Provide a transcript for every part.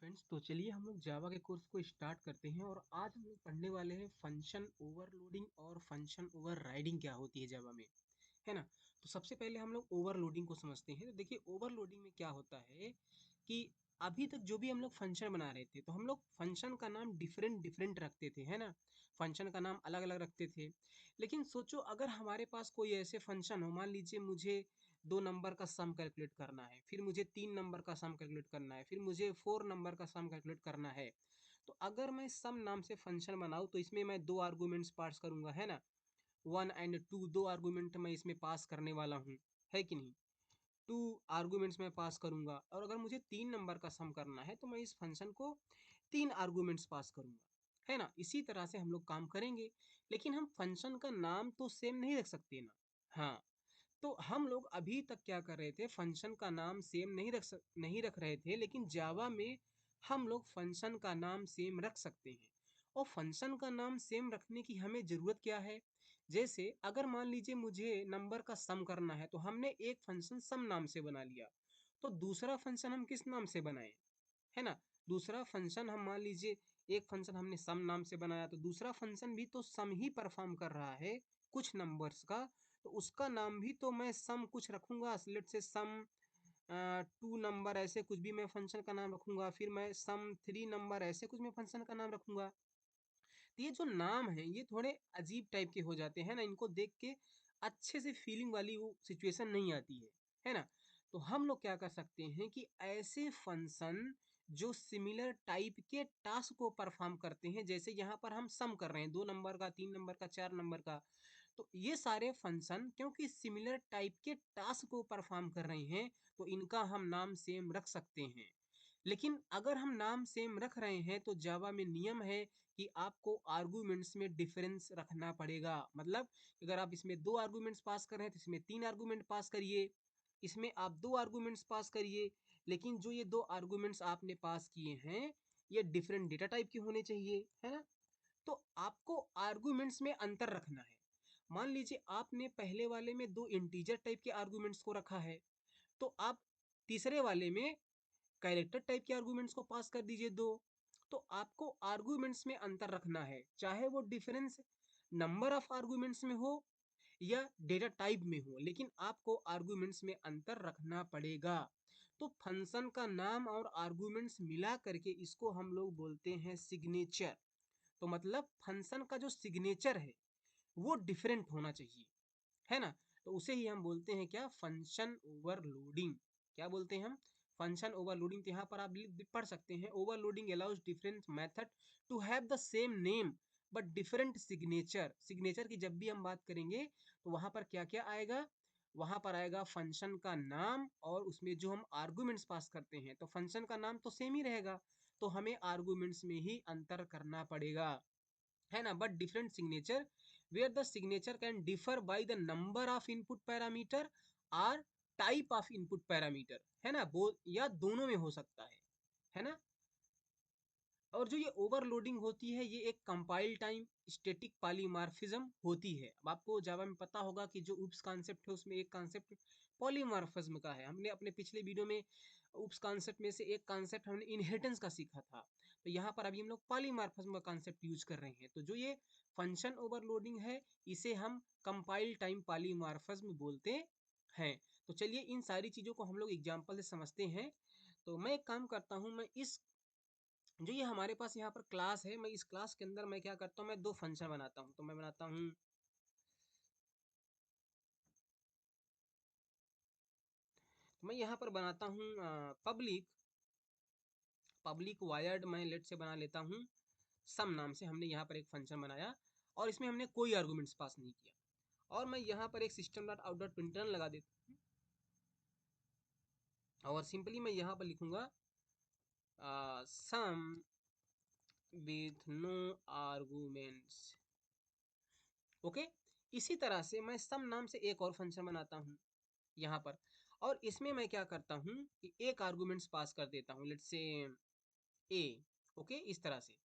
Friends, तो चलिए हम लोग जावा के कोर्स को स्टार्ट करते हैं। और आज हम लोग पढ़ने वाले हैं फंक्शन ओवरलोडिंग और फंक्शन ओवरराइडिंग क्या होती है जावा में, है ना। तो सबसे पहले हम लोग ओवरलोडिंग को समझते हैं। तो देखिए, ओवरलोडिंग में क्या होता है कि अभी तक जो भी हम लोग फंक्शन बना रहे थे, तो हम लोग फंक्शन का नाम डिफरेंट डिफरेंट रखते थे, है ना। फंक्शन का नाम अलग अलग रखते थे। लेकिन सोचो, अगर हमारे पास कोई ऐसे फंक्शन हो, मान लीजिए मुझे 2 नंबर का सम कैलकुलेट करना है, फिर मुझे 3 नंबर का सम कैलकुलेट करना है, फिर मुझे 4 नंबर का सम कैलकुलेट करना है। तो अगर मैं सम नाम से फंक्शन बनाऊँ, तो इसमें मैं 2 आर्गूमेंट्स पास करूंगा, है ना। 1 और 2, 2 आर्गूमेंट मैं इसमें पास करने वाला हूँ, है कि नहीं। 2 आर्गूमेंट्स में पास करूंगा। और अगर मुझे 3 नंबर का सम करना है, तो मैं इस फंक्शन को 3 आर्गूमेंट्स पास करूंगा, है ना। इसी तरह से हम लोग काम करेंगे। लेकिन हम फंक्शन का नाम तो सेम नहीं रख सकते ना। हाँ, तो हम लोग अभी तक क्या कर रहे थे, फंक्शन का नाम सेम नहीं रख रहे थे। लेकिन जावा में हम लोग फंक्शन का नाम सेम रख सकते हैं। और फंक्शन का नाम सेम रखने की हमें ज़रूरत क्या है। जैसे अगर मान लीजिए मुझे नंबर का सम करना है, तो हमने एक फंक्शन सम नाम से बना लिया। तो दूसरा फंक्शन हम किस नाम से बनाएं, है ना। दूसरा फंक्शन हम मान लीजिए, एक फंक्शन हमने सम नाम से बनाया, तो दूसरा फंक्शन भी तो सम ही परफॉर्म कर रहा है कुछ नंबर्स का। तो उसका नाम भी तो मैं सम कुछ रखूंगा। लेट से सम 2 नंबर, ऐसे कुछ भी मैं फंक्शन का नाम रखूंगा। फिर मैं सम 3 नंबर, ऐसे कुछ मैं फंक्शन का नाम रखूंगा। तो ये जो नाम है, ये थोड़े अजीब टाइप के हो जाते हैं ना। इनको देख के अच्छे से फीलिंग वाली वो सिचुएशन नहीं आती है ना। तो हम लोग क्या कर सकते हैं कि ऐसे फंक्शन जो सिमिलर टाइप के टास्क को परफॉर्म करते हैं, जैसे यहाँ पर हम सम कर रहे हैं 2 नंबर का, 3 नंबर का, 4 नंबर का। तो ये सारे फंक्शन क्योंकि सिमिलर टाइप के टास्क को परफॉर्म कर रहे हैं, तो इनका हम नाम सेम रख सकते हैं। लेकिन अगर हम नाम सेम रख रहे हैं, तो जावा में नियम है कि आपको आर्गूमेंट्स में डिफरेंस रखना पड़ेगा। मतलब अगर आप इसमें 2 आर्गूमेंट्स पास कर रहे हैं, तो इसमें 3 आर्गूमेंट पास करिए। इसमें आप 2 आर्गूमेंट्स पास करिए। लेकिन जो ये 2 आर्गूमेंट्स आपने पास किए हैं, ये डिफरेंट डेटा टाइप के होने चाहिए, है ना। तो आपको आर्गूमेंट्स में अंतर रखना है। मान लीजिए आपने पहले वाले में 2 इंटीजर टाइप के आर्गूमेंट्स को रखा है, तो आप तीसरे वाले में कैरेक्टर टाइप के आर्गूमेंट्स को पास कर दीजिए 2। तो आपको आर्गूमेंट्स में अंतर रखना है, चाहे वो डिफरेंस नंबर ऑफ आर्गूमेंट्स में हो या डेटा टाइप में हो, लेकिन आपको आर्गूमेंट्स में अंतर रखना पड़ेगा। तो फंक्शन का नाम और आर्गूमेंट्स मिला करके इसको हम लोग बोलते हैं सिग्नेचर। तो मतलब फंक्शन का जो सिग्नेचर है, वो डिफरेंट होना चाहिए, है ना। तो उसे ही हम बोलते हैं क्या, फंक्शन ओवरलोडिंग। क्या बोलते हैं हम, फंक्शन ओवरलोडिंग। तो यहाँ पर आप पढ़ सकते हैं, overloading allows different method to have the same name but different signature. Signature की जब भी हम बात करेंगे, तो वहां पर क्या क्या आएगा, वहां पर आएगा फंक्शन का नाम, और उसमें जो हम आर्गुमेंट्स पास करते हैं, तो फंक्शन का नाम तो सेम ही रहेगा। तो हमें आर्गुमेंट्स में ही अंतर करना पड़ेगा, है ना। But different signature where the signature can differ by the number of input parameter और टाइप ऑफ इनपुट पैरामीटर, है ना। वो या दोनों में हो सकता है ना। और जो ये ओवरलोडिंग होती है, ये एक कंपाइल टाइम स्टैटिक पॉलीमॉर्फिज्म होती है। अब आपको जावा में पता होगा कि जो उप्स कॉन्सेप्ट है, उसमें एक कॉन्सेप्ट पॉलीमॉर्फिज्म का है। हमने अपने पिछले वीडियो में उप्स कॉन्सेप्ट में से एक कॉन्सेप्ट हमने इनहेरिटेंस का सीखा था। तो यहाँ पर अभी हम लोग पॉलीमॉर्फिज्म का कॉन्सेप्ट यूज कर रहे हैं। तो जो ये फंक्शन ओवरलोडिंग है, इसे हम कंपाइल टाइम पॉलीमॉर्फिज्म बोलते हैं। तो चलिए इन सारी चीज़ों को हम लोग एग्जाम्पल से समझते हैं। तो मैं एक काम करता हूँ, मैं इस जो ये हमारे पास यहाँ पर क्लास है, मैं इस क्लास के अंदर मैं क्या करता हूँ, मैं 2 फंक्शन बनाता हूँ। तो मैं बनाता हूँ, तो मैं यहाँ पर बनाता हूँ पब्लिक पब्लिक वायर्ड। मैं लेट से बना लेता हूँ सम नाम से। हमने यहाँ पर एक फंक्शन बनाया, और इसमें हमने कोई आर्गुमेंट्स पास नहीं किया। और मैं यहाँ पर एक system dot out dot println लगा देता हूँ, और सिंपली मैं यहाँ पर लिखूंगा सम विथ नो आर्गुमेंट्स। ओके। इसी तरह से मैं सम नाम से एक और फंक्शन बनाता हूँ यहाँ पर, और इसमें मैं क्या करता हूँ कि एक आर्गुमेंट्स पास कर देता हूँ, लेट्स से ए। ओके, इस तरह से।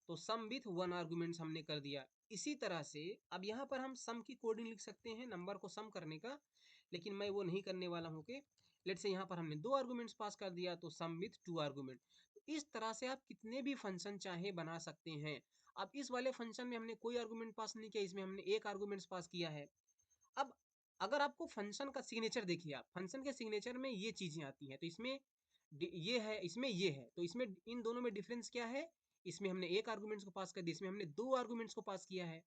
तो सम विथ 1 आर्गुमेंट्स हमने कर दिया। इसी तरह से अब यहाँ पर हम सम की कोडिंग लिख सकते हैं, नंबर को सम करने का। लेकिन मैं वो नहीं करने वाला हूँ। कि लेट्स से यहाँ पर हमने 2 आर्गुमेंट्स पास कर दिया, तो सम विथ 2 आर्गुमेंट। इस तरह से आप कितने भी फंक्शन चाहे बना सकते हैं। अब इस वाले फंक्शन में हमने कोई आर्गुमेंट पास नहीं किया, इसमें हमने एक आर्गुमेंट्स पास किया है। अब अगर आपको फंक्शन का सिग्नेचर देखिए, आप फंक्शन के सिग्नेचर में ये चीजें आती हैं, तो इसमें ये है, इसमें ये है, तो इसमें इन दोनों में डिफरेंस क्या है? इसमें हमने एक आर्गुमेंट्स को पास कर दिया, इसमें हमने दो आर्गुमेंट्स को पास किया है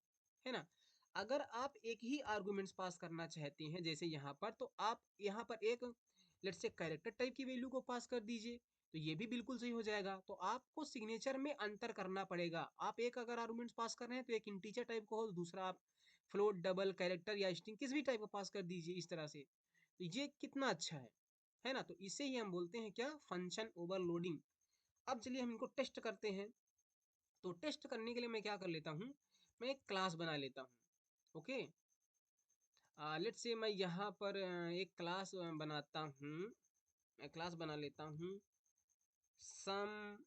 ना? अगर आप एक ही आर्गुमेंट्स पास करना चाहते हैं जैसे यहाँ पर, तो आप यहाँ पर एक लेट्स से कैरेक्टर टाइप की वैल्यू को पास कर दीजिए, तो ये भी बिल्कुल सही हो जाएगा। तो आपको सिग्नेचर में अंतर करना पड़ेगा। आप एक अगर आर्गुमेंट्स पास कर रहे हैं तो एक इंटीजर टाइप को हो, दूसरा आप फ्लोट, डबल, कैरेक्टर या स्ट्रिंग किसी भी टाइप का पास कर दीजिए इस तरह से। तो ये कितना अच्छा है ना? तो इसे ही हम बोलते हैं क्या? Function overloading. अब चलिए हम इनको टेस्ट करते हैं। तो टेस्ट करने के लिए मैं क्या कर लेता हूँ, मैं एक क्लास बना लेता हूँ। ओके, लेट्स से मैं यहाँ पर एक क्लास बनाता हूँ। मैं क्लास बना लेता हूँ सम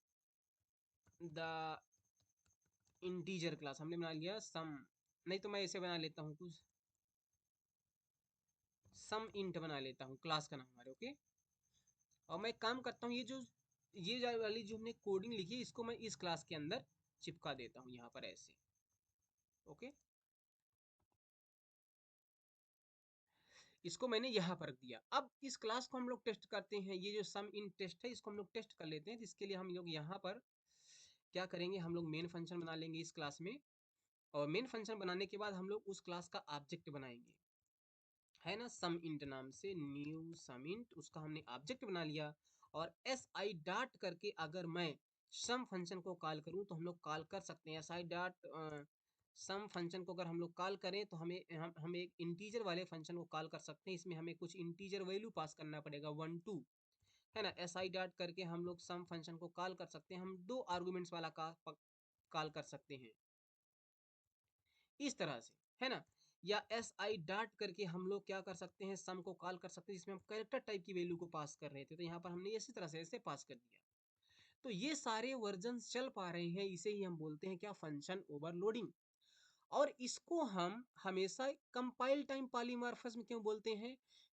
द इंटीजर क्लास। हमने बना लिया सम, नहीं तो मैं ऐसे बना लेता हूँ कुछ सम इंट बना लेता हूँ क्लास का नाम हमारे। ओके, और मैं काम करता हूँ, ये वाली जो हमने कोडिंग लिखी है इसको मैं इस क्लास के अंदर चिपका देता हूँ यहाँ पर ऐसे। ओके, इसको मैंने यहाँ पर रख दिया। अब इस क्लास को हम लोग टेस्ट करते हैं। ये जो सम इन टेस्ट है इसको हम लोग टेस्ट कर लेते हैं, जिसके लिए हम लोग यहाँ पर क्या करेंगे, हम लोग मेन फंक्शन बना लेंगे इस क्लास में। और मेन फंक्शन बनाने के बाद हम लोग उस क्लास का ऑब्जेक्ट बनाएंगे, है ना, सम इंट नाम से। न्यू सम इंट, उसका हमने ऑब्जेक्ट बना लिया। और एस आई डॉट करके अगर मैं सम फंक्शन को कॉल करूं तो हम लोग कॉल कर सकते हैं S I dot sum function को। अगर हम लोग कॉल करें तो हम एक इंटीजर वाले फंक्शन को कॉल कर सकते हैं। इसमें हमें कुछ इंटीजर वैल्यू पास करना पड़ेगा 1 2, है ना। एस आई डॉट करके हम लोग सम फंक्शन को कॉल कर सकते हैं। हम दो आर्गुमेंट्स वाला का कॉल कर सकते हैं इस तरह से, है ना। या एस आई डॉट करके हम लोग क्या कर सकते हैं, सम को कॉल कर सकते हैं जिसमें हम कैरेक्टर टाइप की वैल्यू को पास कर रहे थे, तो यहाँ पर हमने इसी तरह से ऐसे पास कर दिया। तो ये सारे वर्जन चल पा रहे हैं, इसे ही हम बोलते हैं क्या? Function overloading. और इसको हम हमेशा कंपाइल टाइम पॉलीमॉर्फिज्म क्यों बोलते हैं?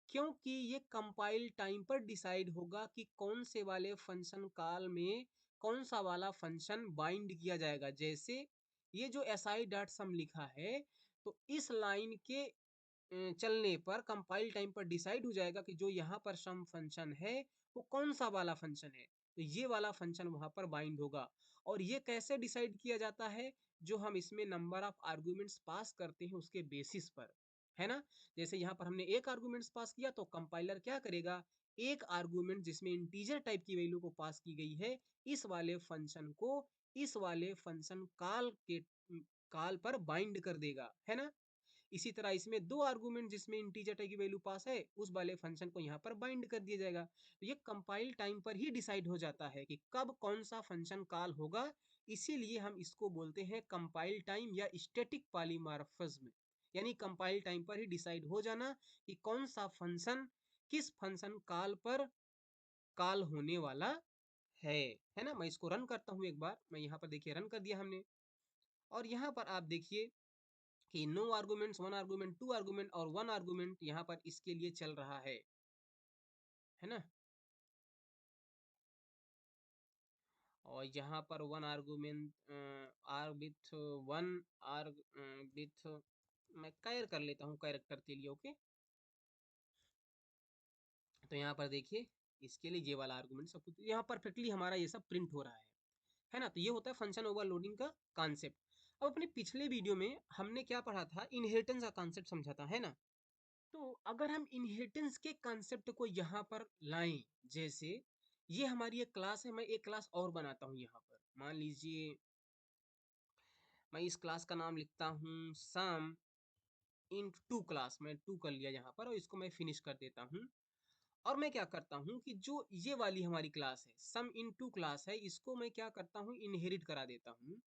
क्योंकि ये कंपाइल टाइम पर डिसाइड होगा कि कौन से वाले फंक्शन कॉल में कौन सा वाला फंक्शन बाइंड किया जाएगा। जैसे ये जो एस आई डॉट सम लिखा है, तो इस लाइन के चलने पर कंपाइल टाइम पर डिसाइड हो जाएगा कि जो यहाँ पर सम फंक्शन है वो कौन सा वाला फंक्शन है, तो ये वाला फंक्शन वहां पर बाइंड होगा। और ये कैसे डिसाइड किया जाता है? जो हम इसमें नंबर ऑफ आर्गुमेंट्स पास करते हैं उसके बेसिस पर, है ना। जैसे यहाँ पर हमने एक आर्गुमेंट्स पास किया तो कंपाइलर क्या करेगा, एक आर्गुमेंट जिसमें इंटीजर टाइप की वैल्यू को पास की गई है, इस वाले फंक्शन को इस वाले फंक्शन कॉल पर बाइंड कर देगा, है ना। इसी तरह इसमें दो आर्गुमेंट जिसमें इंटीजर टाइप की वैल्यू पास है, उस वाले फंक्शन को यहाँ पर बाइंड कर दिया जाएगा। तो ये कंपाइल टाइम पर ही डिसाइड हो जाता है कि कब कौन सा फंक्शन कॉल होगा। इसीलिए हम इसको बोलते हैं कंपाइल टाइम या स्टैटिक पॉलीमॉर्फिज्म। यानी कंपाइल टाइम पर ही डिसाइड हो जाना कि कौन सा फंक्शन किस फंक्शन कॉल पर कॉल होने वाला है है ना। मैं इसको रन करता हूँ एक बार। मैं यहाँ पर देखिए रन कर दिया हमने, और यहाँ पर आप देखिए कि no arguments, one argument, two argument और वन आर्गुमेंट यहाँ पर इसके लिए चल रहा है ना। और यहाँ पर one argument are with one are with, मैं कैर कर लेता हूँ कैरेक्टर के लिए। ओके, तो यहाँ पर देखिए इसके लिए ये वाला आर्गुमेंट सब कुछ यहाँ परफेक्टली हमारा ये सब प्रिंट हो रहा है ना। तो ये होता है फंक्शन ओवरलोडिंग का कॉन्सेप्ट। अब अपने पिछले वीडियो में हमने क्या पढ़ा था, इनहेरिटेंस का कॉन्सेप्ट समझा था, है ना। तो अगर हम इनहेरिटेंस के कॉन्सेप्ट को यहाँ पर लाएं, जैसे ये हमारी एक क्लास है, मैं एक क्लास और बनाता हूँ यहाँ पर। मान लीजिए मैं इस क्लास का नाम लिखता हूँ सम इन टू क्लास। मैं टू कर लिया यहाँ पर और इसको मैं फिनिश कर देता हूँ। और मैं क्या करता हूँ कि जो ये वाली हमारी क्लास है सम इन टू क्लास है, इसको मैं क्या करता हूँ, इनहेरिट करा देता हूँ।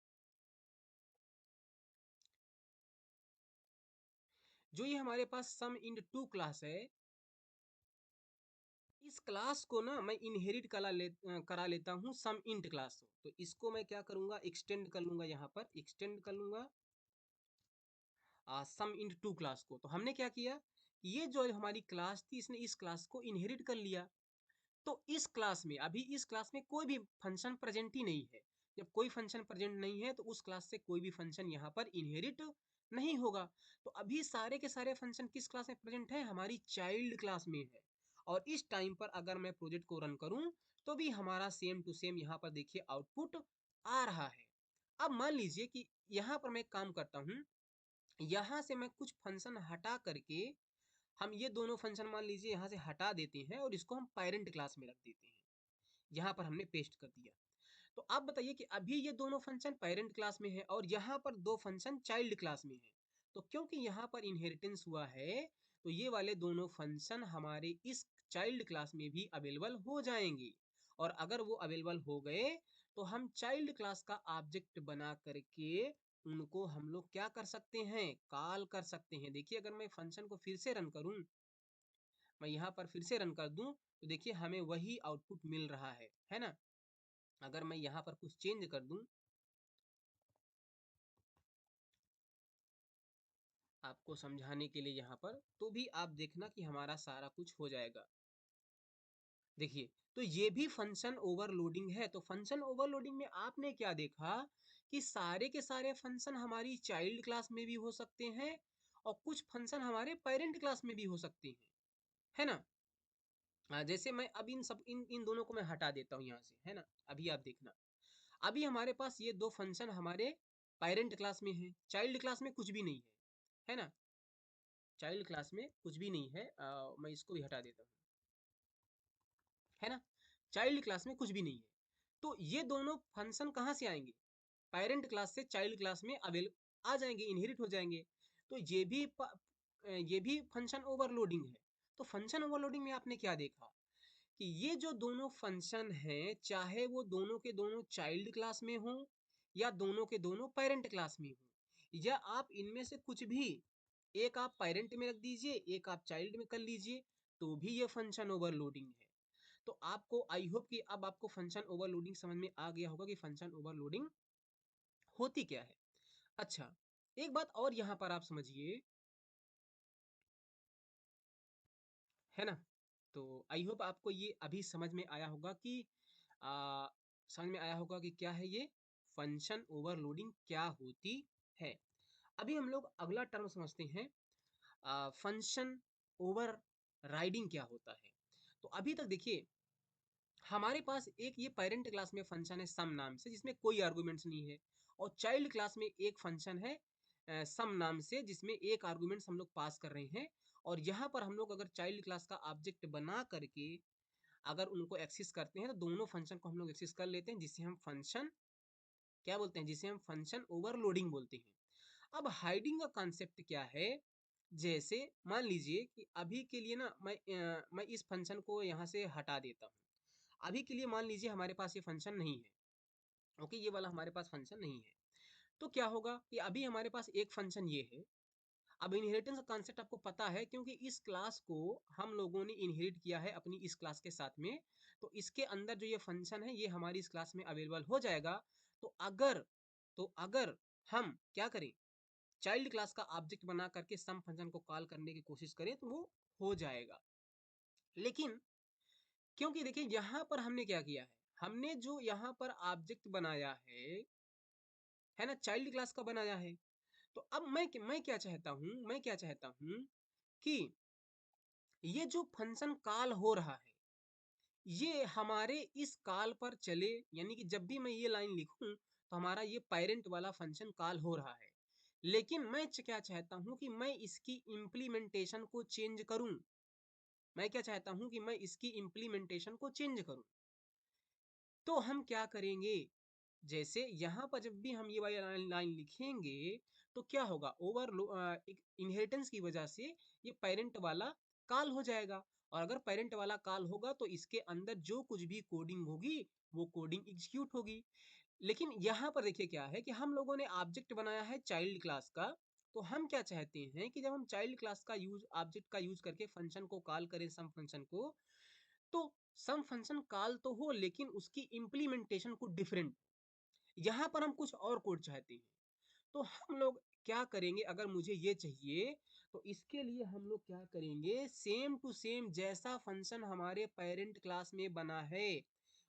जो ये हमारे पास सम इन टू क्लास है, इस क्लास को ना मैं इनहेरिट करा लेता हूँ सम इंट क्लास को। तो इसको मैं क्या करूंगा, एक्सटेंड कर लूंगा, यहाँ पर एक्सटेंड कर लूंगा सम इंट टू क्लास को। तो हमने क्या किया, ये जो हमारी क्लास थी इसने इस क्लास को इनहेरिट कर लिया। तो इस क्लास में कोई भी फंक्शन प्रेजेंट ही नहीं है। जब कोई फंक्शन प्रेजेंट नहीं है तो उस क्लास से कोई भी फंक्शन यहाँ पर इनहेरिट नहीं होगा। तो अभी सारे के सारे फंक्शन किस क्लास में प्रेजेंट है, हमारी चाइल्ड क्लास में है। और इस टाइम पर अगर मैं प्रोजेक्ट को रन करूं तो भी हमारा सेम टू सेम यहाँ पर देखिए आउटपुट आ रहा है। अब मान लीजिए कि यहाँ पर मैं एक काम करता हूँ, यहाँ से मैं कुछ फंक्शन हटा करके हम ये दोनों फंक्शन मान लीजिए यहाँ से हटा देते हैं और इसको हम पेरेंट क्लास में रख देते हैं। यहाँ पर हमने पेस्ट कर दिया। तो आप बताइए कि अभी ये दोनों फंक्शन पेरेंट क्लास में है और यहाँ पर दो फंक्शन चाइल्ड क्लास में है। तो क्योंकि यहाँ पर इनहेरिटेंस हुआ है तो ये वाले दोनों फंक्शन हमारे इस चाइल्ड क्लास में भी अवेलेबल हो जाएंगे। और अगर वो अवेलेबल हो गए तो हम चाइल्ड क्लास का ऑब्जेक्ट बना करके उनको हम लोग क्या कर सकते हैं, कॉल कर सकते हैं। देखिए अगर मैं फंक्शन को फिर से रन करूं, मैं यहाँ पर फिर से रन कर दूं तो देखिए हमें वही आउटपुट मिल रहा है ना। अगर मैं यहाँ पर कुछ चेंज कर दूं आपको समझाने के लिए यहाँ पर, तो भी आप देखना कि हमारा सारा कुछ हो जाएगा। देखिए तो ये भी फंक्शन ओवरलोडिंग है। तो फंक्शन ओवरलोडिंग में आपने क्या देखा कि सारे के सारे फंक्शन हमारी चाइल्ड क्लास में भी हो सकते हैं और कुछ फंक्शन हमारे पेरेंट क्लास में भी हो सकते हैं, है ना। जैसे मैं अब इन सब इन दोनों को मैं हटा देता हूँ यहाँ से, है ना। अभी आप देखना, अभी हमारे पास ये दो फंक्शन हमारे पेरेंट क्लास में है, चाइल्ड क्लास में कुछ भी नहीं है ना। चाइल्ड क्लास में कुछ भी नहीं है। मैं इसको भी हटा देता हूँ, है ना। चाइल्ड क्लास में कुछ भी नहीं है। तो ये दोनों फंक्शन कहाँ से आएंगे, पेरेंट क्लास से चाइल्ड क्लास में अवेल आ जाएंगे, इनहेरिट हो जाएंगे। तो ये भी फंक्शन ओवरलोडिंग है। तो फंक्शन ओवरलोडिंग में आपने क्या देखा कि ये जो दोनों फंक्शन हैं चाहे वो दोनों के दोनों चाइल्ड क्लास में हो या दोनों के दोनों पेरेंट क्लास में हो, या आप इनमें से कुछ भी एक आप पेरेंट में रख दीजिए एक आप चाइल्ड में कर लीजिए, तो भी ये फंक्शन ओवरलोडिंग है। तो आपको आई होप कि अब आपको फंक्शन ओवरलोडिंग समझ में आ गया होगा कि फंक्शन ओवरलोडिंग होती क्या है। अच्छा, एक बात और यहाँ पर आप समझिए, है ना। तो आई होप आपको ये अभी समझ में आया होगा कि आ, समझ में आया होगा कि क्या है ये फंक्शन ओवरलोडिंग क्या होती है। अभी हम लोग अगला टर्म समझते हैं, फंक्शन ओवर राइडिंग क्या होता है। तो अभी तक देखिए हमारे पास एक ये पेरेंट क्लास में फंक्शन है सम नाम से जिसमें कोई आर्गुमेंट्स नहीं है, और चाइल्ड क्लास में एक फंक्शन है सम नाम से जिसमें एक आर्गुमेंट्स हम लोग पास कर रहे हैं। और यहाँ पर हम लोग अगर चाइल्ड क्लास का ऑब्जेक्ट बना करके अगर उनको एक्सेस करते हैं तो दोनों फंक्शन को हम लोग एक्सेस कर लेते हैं, जिसे हम फंक्शन क्या बोलते हैं, जिसे हम फंक्शन ओवरलोडिंग बोलते हैं। अब हाइडिंग का कॉन्सेप्ट क्या है, जैसे मान लीजिए कि अभी के लिए ना मैं इस फंक्शन को यहाँ से हटा देता हूँ। अभी के लिए मान लीजिए हमारे पास ये फंक्शन नहीं है, ओके, ये वाला हमारे पास फंक्शन नहीं है। तो क्या होगा कि अभी हमारे पास एक फंक्शन ये है। अब इनहेरिटेंस का कॉन्सेप्ट आपको पता है क्योंकि इस क्लास को हम लोगों ने इनहेरिट किया है अपनी इस क्लास के साथ में। तो इसके अंदर जो ये फंक्शन है ये हमारी इस क्लास में अवेलेबल हो जाएगा। तो अगर अगर हम क्या करें, चाइल्ड क्लास का ऑब्जेक्ट बना करके सम फंक्शन को कॉल करने की कोशिश करें तो वो हो जाएगा। लेकिन क्योंकि देखिए यहाँ पर हमने क्या किया है, हमने जो यहाँ पर ऑब्जेक्ट बनाया है ना, चाइल्ड क्लास का बनाया है। तो अब मैं क्या चाहता हूँ कि ये जो फंक्शन कॉल हो रहा है ये हमारे इस कॉल पर चले, यानी कि जब भी मैं ये लाइन लिखूं तो हमारा ये पेरेंट वाला फंक्शन कॉल हो रहा है। लेकिन मैं क्या चाहता हूं कि मैं इसकी इम्प्लीमेंटेशन को चेंज करूं। मैं क्या चाहता हूं कि मैं इसकी इम्प्लीमेंटेशन को चेंज करूं। तो हम क्या करेंगे, जैसे यहाँ पर जब भी हम ये वाली लाइन लिखेंगे तो क्या होगा, इनहेरिटेंस की वजह से ये पेरेंट वाला कॉल हो जाएगा। और अगर पेरेंट वाला कॉल होगा तो इसके अंदर जो कुछ भी कोडिंग होगी वो कोडिंग एग्जीक्यूट होगी। लेकिन यहाँ पर देखिए क्या है कि हम लोगों ने ऑब्जेक्ट बनाया है चाइल्ड क्लास का। तो हम क्या चाहते हैं कि जब हम चाइल्ड क्लास का यूज ऑब्जेक्ट का यूज करके फंक्शन को कॉल करें सम फंक्शन को, तो सम फंक्शन कॉल तो हो लेकिन उसकी इम्प्लीमेंटेशन को डिफरेंट, यहाँ पर हम कुछ और कोड चाहते हैं। तो हम लोग क्या करेंगे, अगर मुझे ये चाहिए तो इसके लिए हम लोग क्या करेंगे, सेम टू सेम जैसा फंक्शन हमारे पेरेंट क्लास में बना है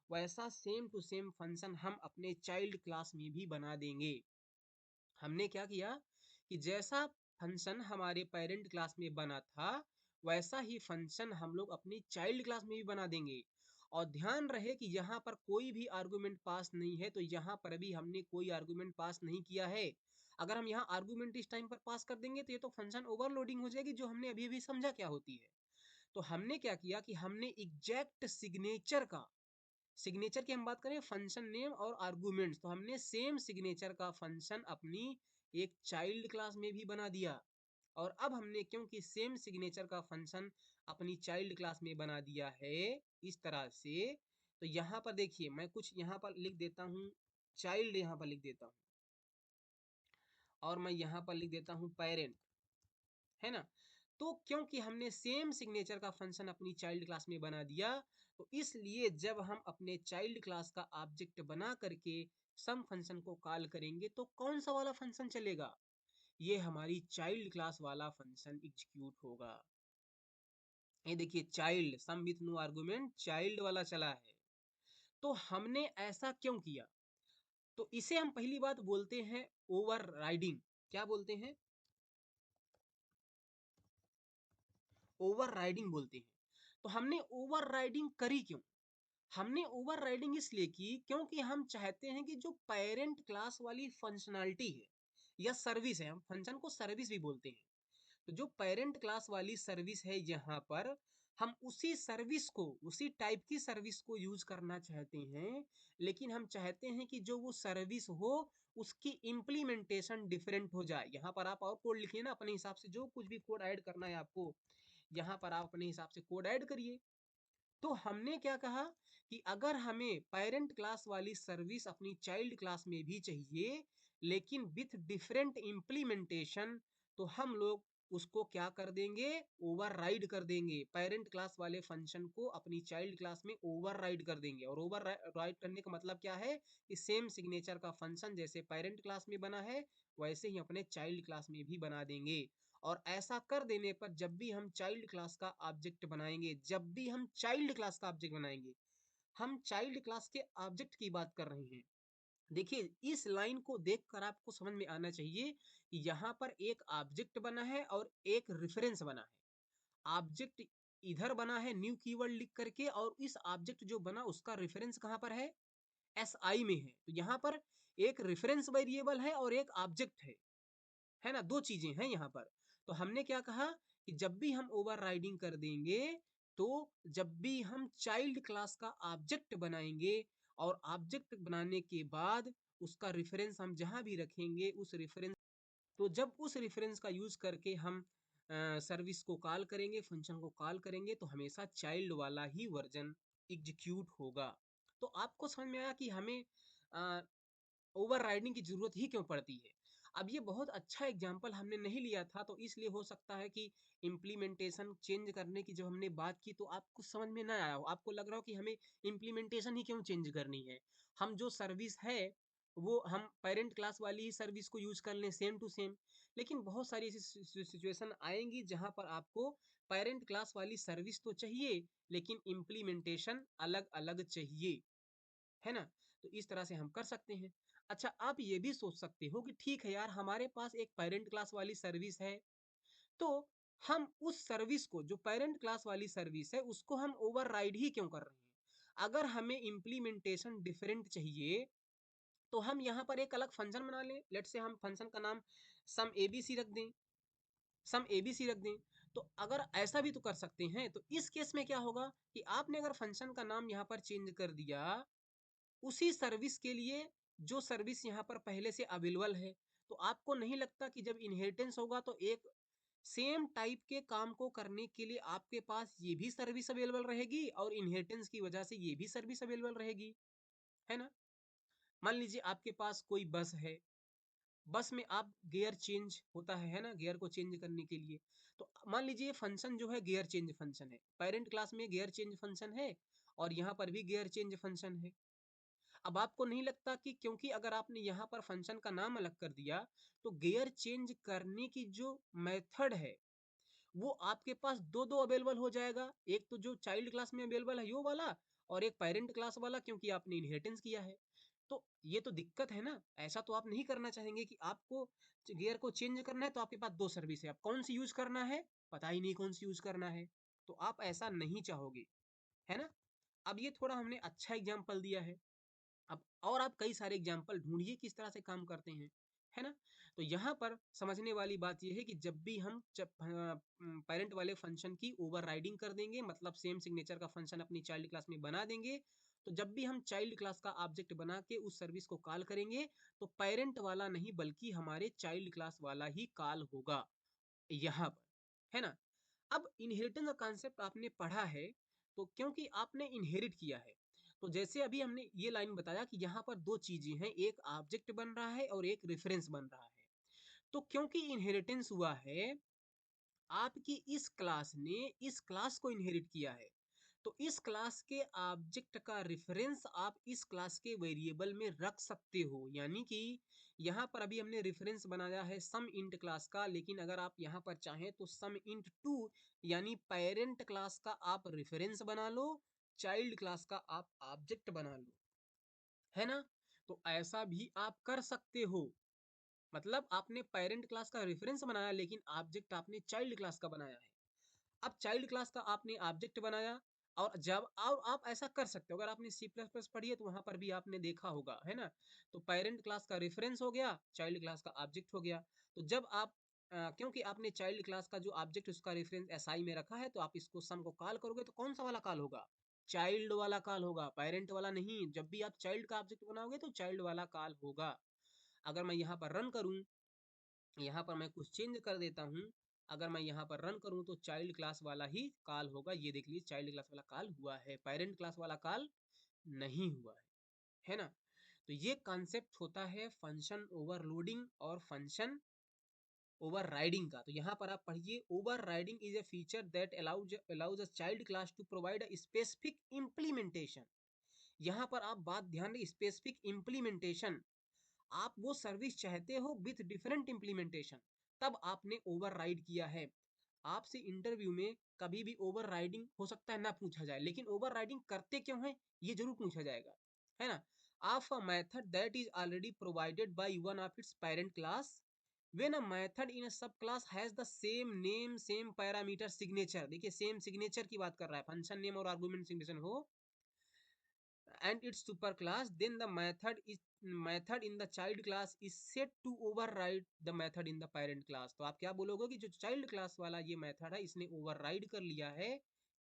वैसा सेम टू सेम फंक्शन हम अपने चाइल्ड क्लास में भी बना देंगे। हमने क्या किया कि जैसा फंक्शन हमारे पेरेंट क्लास में बना था वैसा ही फंक्शन हम लोग अपनी चाइल्ड क्लास में भी बना देंगे। और ध्यान रहे कि यहाँ पर कोई भी आर्गुमेंट पास नहीं है, तो यहाँ पर भी हमने कोई आर्गुमेंट पास नहीं किया है। अगर हम यहाँ आर्गुमेंट इस टाइम पर पास कर देंगे तो ये तो फंक्शन ओवरलोडिंग हो जाएगी, जो हमने अभी अभी समझा क्या होती है। तो हमने क्या किया कि हमने एग्जैक्ट सिग्नेचर का, सिग्नेचर की हम बात करें फंक्शन नेम और आर्गुमेंट्स, तो हमने सेम सिग्नेचर का फंक्शन अपनी एक चाइल्ड क्लास में भी बना दिया। और अब हमने क्योंकि सेम सिग्नेचर का फंक्शन अपनी चाइल्ड क्लास में बना दिया है इस तरह से, तो यहाँ पर देखिए मैं कुछ यहाँ पर लिख देता हूँ, चाइल्ड यहाँ पर लिख देता हूँ और मैं यहाँ पर लिख देता हूँ पेरेंट, है ना। तो क्योंकि हमने सेम सिग्नेचर का फंक्शन अपनी चाइल्ड क्लास में बना दिया, तो इसलिए जब हम अपने चाइल्ड क्लास का ऑब्जेक्ट बना करके सम फंक्शन को कॉल करेंगे तो कौन सा वाला फंक्शन चलेगा, ये हमारी चाइल्ड क्लास वाला फंक्शन एग्जीक्यूट होगा। ये देखिए child sum with no argument child वाला चला है। तो हमने ऐसा क्यों किया, तो इसे हम पहली बात बोलते हैं ओवर राइडिंग। क्या बोलते हैं, ओवर राइडिंग बोलते हैं। तो हमने ओवर राइडिंग करी क्यों, हमने ओवर राइडिंग इसलिए की क्योंकि हम चाहते हैं कि जो पेरेंट क्लास वाली फंक्शनैलिटी है या सर्विस है, हम फंक्शन को सर्विस भी बोलते हैं, तो जो पेरेंट क्लास वाली सर्विस है यहाँ पर हम उसी सर्विस को, उसी टाइप की सर्विस को यूज करना चाहते हैं। लेकिन हम चाहते हैं कि जो वो सर्विस हो उसकी इम्प्लीमेंटेशन डिफरेंट हो जाए। यहाँ पर आप और कोड लिखिए ना अपने हिसाब से, जो कुछ भी कोड ऐड करना है आपको यहाँ पर आप अपने हिसाब से कोड ऐड करिए। तो हमने क्या कहा कि अगर हमें पेरेंट क्लास वाली सर्विस अपनी चाइल्ड क्लास में भी चाहिए लेकिन विथ डिफरेंट इम्प्लीमेंटेशन, तो हम लोग उसको क्या कर देंगे, ओवरराइड कर देंगे। पेरेंट क्लास वाले फंक्शन को अपनी चाइल्ड क्लास में ओवरराइड कर देंगे। और ओवरराइड करने का मतलब क्या है कि सेम सिग्नेचर का फंक्शन जैसे पेरेंट क्लास में बना है वैसे ही अपने चाइल्ड क्लास में भी बना देंगे। और ऐसा कर देने पर जब भी हम चाइल्ड क्लास का ऑब्जेक्ट बनाएंगे, जब भी हम चाइल्ड क्लास का ऑब्जेक्ट बनाएंगे, हम चाइल्ड क्लास के ऑब्जेक्ट की बात कर रहे हैं। देखिए इस लाइन को देखकर आपको समझ में आना चाहिए कि यहाँ पर एक ऑब्जेक्ट बना है और एक रेफरेंस बना है। ऑब्जेक्ट इधर बना है न्यू कीवर्ड लिख करके, और इस ऑब्जेक्ट जो बना उसका रेफरेंस कहाँ पर है, एस आई में है। तो यहाँ पर एक रेफरेंस वेरिएबल है और एक ऑब्जेक्ट है ना, दो चीजें हैं यहाँ पर। तो हमने क्या कहा कि जब भी हम ओवरराइडिंग कर देंगे, तो जब भी हम चाइल्ड क्लास का ऑब्जेक्ट बनाएंगे और ऑब्जेक्ट बनाने के बाद उसका रेफरेंस हम जहां भी रखेंगे उस रेफरेंस, तो जब उस रेफरेंस का यूज करके हम सर्विस को कॉल करेंगे, फंक्शन को कॉल करेंगे, तो हमेशा चाइल्ड वाला ही वर्जन एग्जीक्यूट होगा। तो आपको समझ में आया कि हमें ओवरराइडिंग की जरूरत ही क्यों पड़ती है। अब ये बहुत अच्छा एग्जाम्पल हमने नहीं लिया था, तो इसलिए हो सकता है कि इम्प्लीमेंटेशन चेंज करने की जब हमने बात की तो आपको समझ में ना आया हो, आपको लग रहा हो कि हमें इम्प्लीमेंटेशन ही क्यों चेंज करनी है, हम जो सर्विस है वो हम पेरेंट क्लास वाली ही सर्विस को यूज कर लें सेम टू सेम। लेकिन बहुत सारी ऐसी सिचुएशन आएंगी जहां पर आपको पेरेंट क्लास वाली सर्विस तो चाहिए लेकिन इम्प्लीमेंटेशन अलग अलग चाहिए, है ना। तो इस तरह से हम कर सकते हैं। अच्छा आप ये भी सोच सकते हो कि ठीक है यार, हमारे पास एक पेरेंट क्लास वाली सर्विस है, तो हम उस सर्विस को, जो पेरेंट क्लास वाली सर्विस है, उसको हम ओवरराइड ही क्यों कर रहे हैं। अगर हमें इम्प्लीमेंटेशन डिफरेंट चाहिए तो हम यहाँ पर एक अलग फंक्शन बना लें। लेट से हम फंक्शन का नाम सम एबीसी रख दें, सम एबीसी रख दें। तो अगर ऐसा भी तो कर सकते हैं, तो इस केस में क्या होगा कि आपने अगर फंक्शन का नाम यहाँ पर चेंज कर दिया उसी सर्विस के लिए जो सर्विस यहाँ पर पहले से अवेलेबल है, तो आपको नहीं लगता कि जब इनहेरिटेंस होगा तो एक सेम टाइप के काम को करने के लिए आपके पास ये भी सर्विस अवेलेबल रहेगी और इनहेरिटेंस की वजह से ये भी सर्विस अवेलेबल रहेगी, है ना। मान लीजिए आपके पास कोई बस है, बस में आप गियर चेंज होता है ना, गियर को चेंज करने के लिए। तो मान लीजिए फंक्शन जो है गियर चेंज फंक्शन है, पेरेंट क्लास में गियर चेंज फंक्शन है और यहाँ पर भी गियर चेंज फंक्शन है। अब आपको नहीं लगता कि क्योंकि अगर आपने यहाँ पर फंक्शन का नाम अलग कर दिया, तो गियर चेंज करने की जो मेथड है, वो आपके पास दो-दो अवेलेबल हो जाएगा। एक तो जो चाइल्ड क्लास में अवेलेबल है वो वाला, और एक पेरेंट क्लास वाला, क्योंकि आपने इनहेरिटेंस किया है। तो ये तो दिक्कत है ना। ऐसा तो आप नहीं करना चाहेंगे कि आपको गियर को चेंज करना है तो आपके पास 2 सर्विस है। अब कौन सी यूज़ करना है, पता ही नहीं कौन सी यूज़ करना है। तो आप ऐसा नहीं चाहोगे, है ना? अब ये थोड़ा हमने अच्छा एग्ज़ाम्पल दिया है। अब और आप कई सारे एग्जाम्पल ढूंढिए किस तरह से काम करते हैं, है ना? तो यहाँ पर समझने वाली बात यह है कि जब भी हम जब पेरेंट वाले फंक्शन की ओवरराइडिंग कर देंगे, मतलब सेम सिग्नेचर का फंक्शन अपनी चाइल्ड क्लास में बना देंगे, तो जब भी हम चाइल्ड क्लास का ऑब्जेक्ट बना के उस सर्विस को कॉल करेंगे, तो पेरेंट वाला नहीं बल्कि हमारे चाइल्ड क्लास वाला ही कॉल होगा यहाँ पर, है ना? अब इनहेरिटेंस का कॉन्सेप्ट आपने पढ़ा है, तो क्योंकि आपने इनहेरिट किया है, तो जैसे अभी हमने ये लाइन बताया कि यहाँ पर 2 चीज़ें हैं, एक ऑब्जेक्ट बन रहा है और एक रेफरेंस बन रहा है। तो क्योंकि इनहेरिटेंस हुआ है, आपकी इस क्लास ने इस क्लास को इनहेरिट किया है, तो इस क्लास के ऑब्जेक्ट का रेफरेंस आप इस क्लास के वेरिएबल में रख सकते हो। यानी कि यहाँ पर अभी हमने रेफरेंस बनाया है सम इंट क्लास का, लेकिन अगर आप यहाँ पर चाहें तो सम इंट 2 यानी पेरेंट क्लास का आप रेफरेंस बना लो, चाइल्ड क्लास का आप ऑब्जेक्ट बना लो, है ना? तो ऐसा भी आप कर सकते हो। मतलब आपने पेरेंट क्लास का रेफरेंस बनाया, लेकिन ऑब्जेक्ट आपने चाइल्ड क्लास का बनाया है। अब चाइल्ड क्लास का आपने ऑब्जेक्ट बनाया, और आप ऐसा कर सकते हो, अगर आपने सी प्लस प्लस पढ़ी है तो वहां पर भी आपने देखा होगा, है ना? तो पेरेंट क्लास का रेफरेंस हो गया, चाइल्ड क्लास का ऑब्जेक्ट हो गया। तो जब आप क्योंकि आपने चाइल्ड क्लास का जो ऑब्जेक्ट उसका रेफरेंस एसआई में रखा है, तो आप इसको सम को कॉल करोगे तो कौन सा वाला कॉल होगा? चाइल्ड वाला कॉल होगा, पेरेंट वाला नहीं। जब भी आप चाइल्ड का ऑब्जेक्ट बनाओगे तो चाइल्ड वाला कॉल होगा। अगर मैं यहाँ पर रन करूं, यहाँ पर मैं कुछ चेंज कर देता हूँ, अगर मैं यहाँ पर रन करूँ तो चाइल्ड क्लास वाला ही कॉल होगा। ये देख लीजिए चाइल्ड क्लास वाला कॉल हुआ है, पेरेंट क्लास वाला कॉल नहीं हुआ है ना? तो ये कॉन्सेप्ट होता है फंक्शन ओवरलोडिंग और फंक्शन ओवरराइडिंग का। तो यहाँ पर आप पढ़िए, overriding is a feature that allows a child class to provide a specific implementation. यहाँ पर आप बात ध्यान दें, स्पेसिफिक इम्प्लीमेंटेशन। आप वो सर्विस चाहते हो विथ डिफरेंट इम्प्लीमेंटेशन, तब आपने ओवरराइड किया है। आपसे इंटरव्यू में कभी भी ओवरराइडिंग हो सकता है ना पूछा जाए, लेकिन ओवरराइडिंग करते क्यों है ये जरूर पूछा जाएगा, है ना? Of a method that is already provided by one of its parent class when a method in a subclass has the same name same parameter signature। देखिए सेम सिग्नेचर की बात कर रहा है, फंक्शन नेम और आर्गुमेंट सिग्नेचर हो, and its superclass, then the method in the child class is set to override the method in the parent class। तो आप क्या बोलोगे कि जो चाइल्ड क्लास वाला ये मेथड है इसने ओवरराइड कर लिया है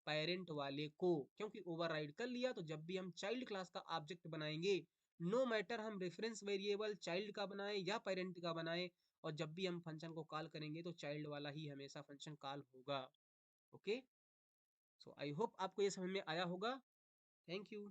पेरेंट वाले को। क्योंकि ओवरराइड कर लिया तो जब भी हम चाइल्ड क्लास का ऑब्जेक्ट बनाएंगे, नो मैटर हम रेफरेंस वेरिएबल चाइल्ड का बनाए या पेरेंट का बनाए, और जब भी हम फंक्शन को कॉल करेंगे तो चाइल्ड वाला ही हमेशा फंक्शन कॉल होगा। ओके, सो आई होप आपको ये समझ में आया होगा। Thank you.